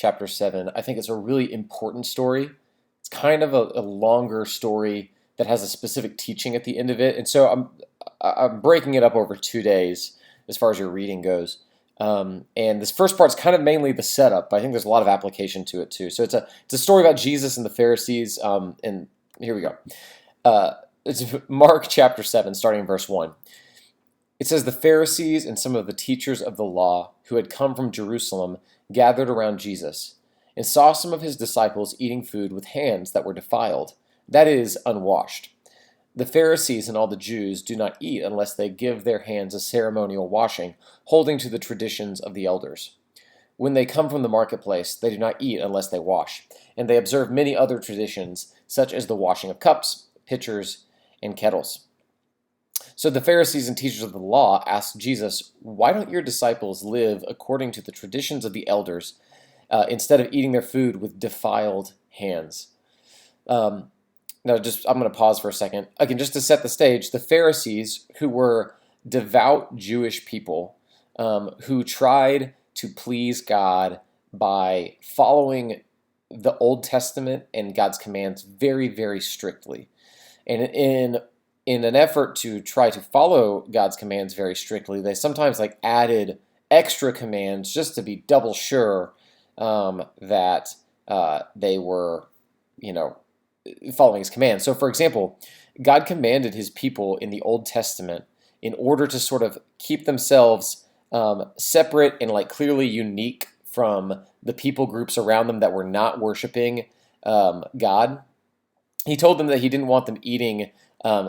chapter 7. I think it's a really important story. It's kind of a longer story that has a specific teaching at the end of it. And so I'm breaking it up over 2 days as far as your reading goes. And this first part's kind of mainly the setup, but I think there's a lot of application to it too. So it's a story about Jesus and the Pharisees. And here we go. It's Mark chapter 7, starting in verse 1. It says, "The Pharisees and some of the teachers of the law who had come from Jerusalem gathered around Jesus and saw some of his disciples eating food with hands that were defiled, that is, unwashed. The Pharisees and all the Jews do not eat unless they give their hands a ceremonial washing, holding to the traditions of the elders. When they come from the marketplace, they do not eat unless they wash, and they observe many other traditions, such as the washing of cups, pitchers, and kettles." So the Pharisees and teachers of the law asked Jesus, "Why don't your disciples live according to the traditions of the elders instead of eating their food with defiled hands?" Um, Now, I'm going to pause for a second. Again, just to set the stage, the Pharisees, who were devout Jewish people, who tried to please God by following the Old Testament and God's commands very, very strictly. And in an effort to try to follow God's commands very strictly, they sometimes added extra commands just to be double sure that they were, following his commands. So, for example, God commanded his people in the Old Testament in order to sort of keep themselves separate and clearly unique from the people groups around them that were not worshiping God. He told them that he didn't want them eating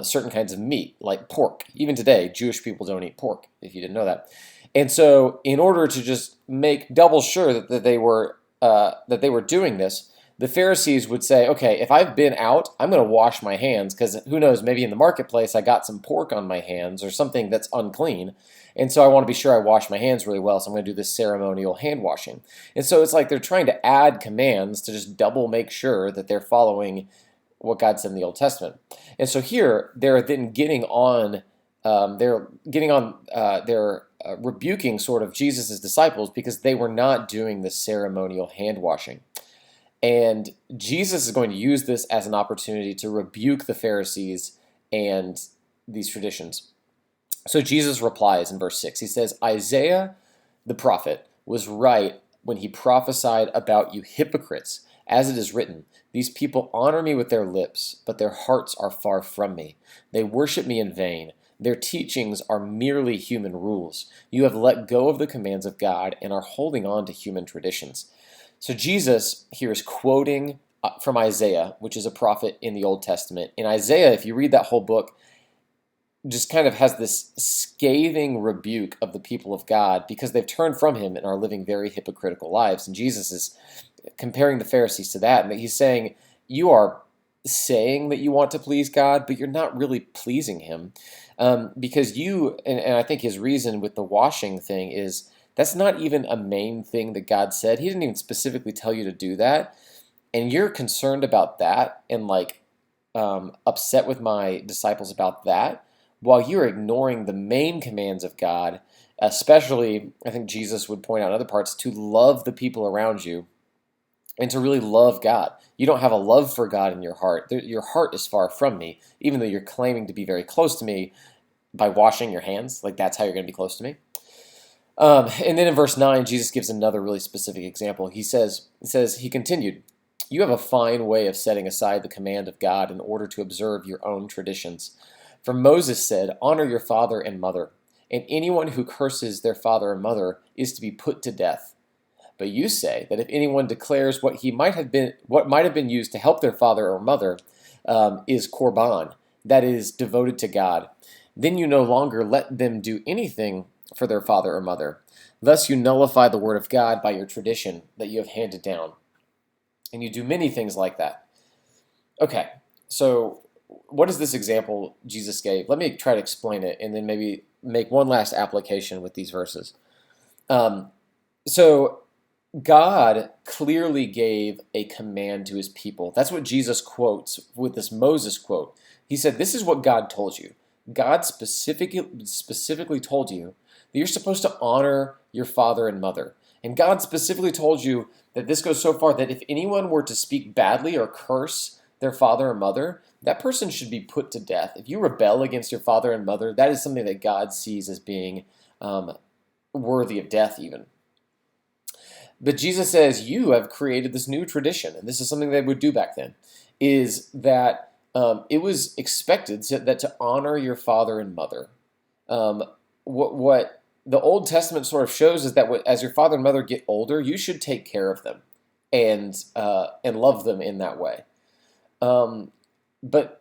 certain kinds of meat, like pork. Even today, Jewish people don't eat pork, if you didn't know that. And so, in order to just make double sure that they were doing this, the Pharisees would say, "Okay, if I've been out, I'm going to wash my hands because who knows, maybe in the marketplace I got some pork on my hands or something that's unclean. And so I want to be sure I wash my hands really well, so I'm going to do this ceremonial hand washing." And so it's like they're trying to add commands to just double make sure that they're following what God said in the Old Testament. And so here they're then they're rebuking sort of Jesus' disciples because they were not doing the ceremonial hand washing. And Jesus is going to use this as an opportunity to rebuke the Pharisees and these traditions. So Jesus replies in verse 6. He says, "Isaiah the prophet was right when he prophesied about you hypocrites, as it is written, 'These people honor me with their lips, but their hearts are far from me. They worship me in vain. Their teachings are merely human rules. You have let go of the commands of God and are holding on to human traditions.'" So Jesus here is quoting from Isaiah, which is a prophet in the Old Testament. In Isaiah, if you read that whole book, just kind of has this scathing rebuke of the people of God because they've turned from him and are living very hypocritical lives. And Jesus is comparing the Pharisees to that. And he's saying, you are saying that you want to please God, but you're not really pleasing him. Because and I think his reason with the washing thing is, that's not even a main thing that God said. He didn't even specifically tell you to do that. And you're concerned about that and upset with my disciples about that, while you're ignoring the main commands of God, especially, I think Jesus would point out in other parts, to love the people around you and to really love God. You don't have a love for God in your heart. Your heart is far from me, even though you're claiming to be very close to me by washing your hands. That's how you're going to be close to me. And then in verse 9, Jesus gives another really specific example. He continued, "You have a fine way of setting aside the command of God in order to observe your own traditions. For Moses said, 'Honor your father and mother,' and anyone who curses their father and mother is to be put to death. But you say that if anyone declares what might have been used to help their father or mother is korban, that is devoted to God, then you no longer let them do anything for their father or mother. Thus you nullify the word of God by your tradition that you have handed down. And you do many things like that." Okay, so what is this example Jesus gave? Let me try to explain it and then maybe make one last application with these verses. So God clearly gave a command to his people. That's what Jesus quotes with this Moses quote. He said, "This is what God told you." God specifically told you that you're supposed to honor your father and mother. And God specifically told you that this goes so far that if anyone were to speak badly or curse their father or mother, that person should be put to death. If you rebel against your father and mother, that is something that God sees as being worthy of death, even. But Jesus says, you have created this new tradition, and this is something they would do back then, is that it was expected that to honor your father and mother. What the Old Testament sort of shows is that as your father and mother get older, you should take care of them and love them in that way. But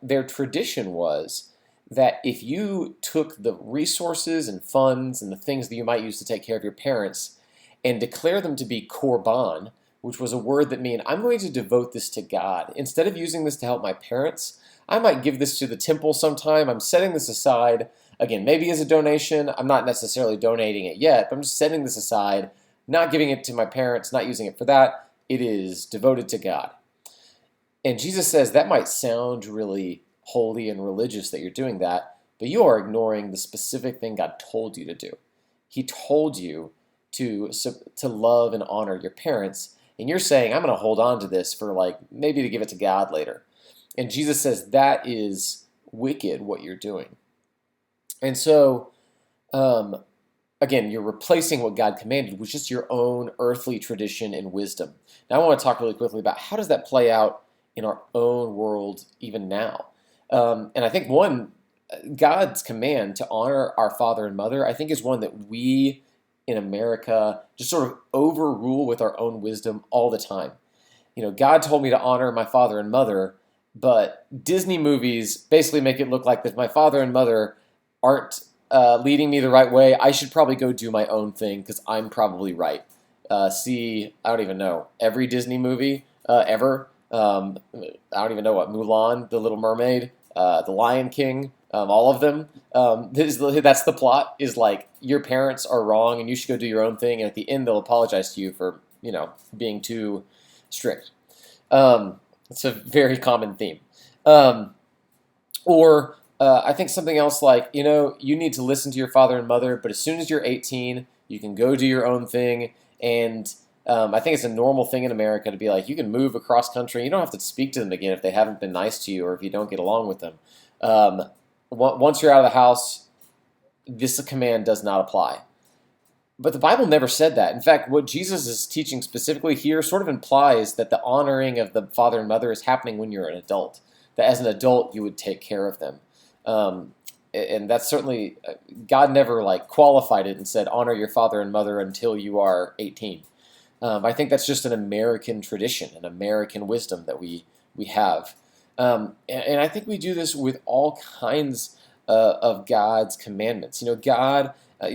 their tradition was that if you took the resources and funds and the things that you might use to take care of your parents and declare them to be korban, which was a word that meant I'm going to devote this to God. Instead of using this to help my parents, I might give this to the temple sometime. I'm setting this aside, again, maybe as a donation. I'm not necessarily donating it yet, but I'm just setting this aside, not giving it to my parents, not using it for that. It is devoted to God. And Jesus says that might sound really holy and religious that you're doing that, but you are ignoring the specific thing God told you to do. He told you to love and honor your parents, and you're saying, I'm going to hold on to this for maybe to give it to God later. And Jesus says that is wicked what you're doing. And so, again, you're replacing what God commanded with just your own earthly tradition and wisdom. Now I want to talk really quickly about how does that play out in our own world even now. And I think God's command to honor our father and mother, I think is one that we in America just sort of overrule with our own wisdom all the time. God told me to honor my father and mother, but Disney movies basically make it look like that my father and mother aren't leading me the right way. I should probably go do my own thing because I'm probably right. See, I don't even know, every Disney movie ever. I don't even know what, Mulan, The Little Mermaid, The Lion King, all of them. That's the plot, is your parents are wrong and you should go do your own thing, and at the end they'll apologize to you for being too strict. It's a very common theme. Or I think something else you need to listen to your father and mother, but as soon as you're 18, you can go do your own thing. And I think it's a normal thing in America to be you can move across country. You don't have to speak to them again if they haven't been nice to you or if you don't get along with them. Once you're out of the house, this command does not apply. But the Bible never said that. In fact, what Jesus is teaching specifically here sort of implies that the honoring of the father and mother is happening when you're an adult. That as an adult, you would take care of them. And that's certainly, God never qualified it and said, honor your father and mother until you are 18. I think that's just an American tradition, an American wisdom that we have. And I think we do this with all kinds of God's commandments.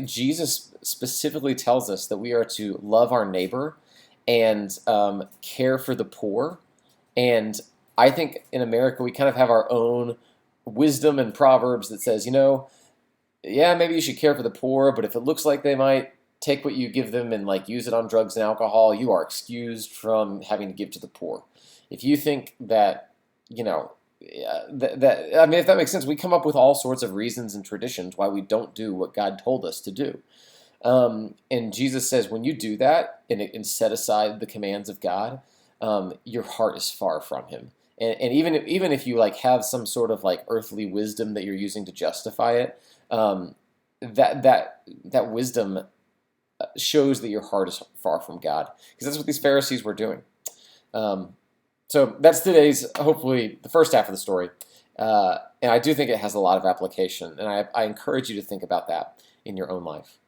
Jesus specifically tells us that we are to love our neighbor and care for the poor. And I think in America we kind of have our own wisdom and proverbs that says, yeah, maybe you should care for the poor, but if it looks like they might take what you give them and use it on drugs and alcohol, you are excused from having to give to the poor. If you think that, if that makes sense, we come up with all sorts of reasons and traditions why we don't do what God told us to do. And Jesus says when you do that and set aside the commands of God, your heart is far from Him. And even if you have some sort of earthly wisdom that you're using to justify it, that wisdom shows that your heart is far from God, because that's what these Pharisees were doing. So that's today's, hopefully, the first half of the story. And I do think it has a lot of application, and I encourage you to think about that in your own life.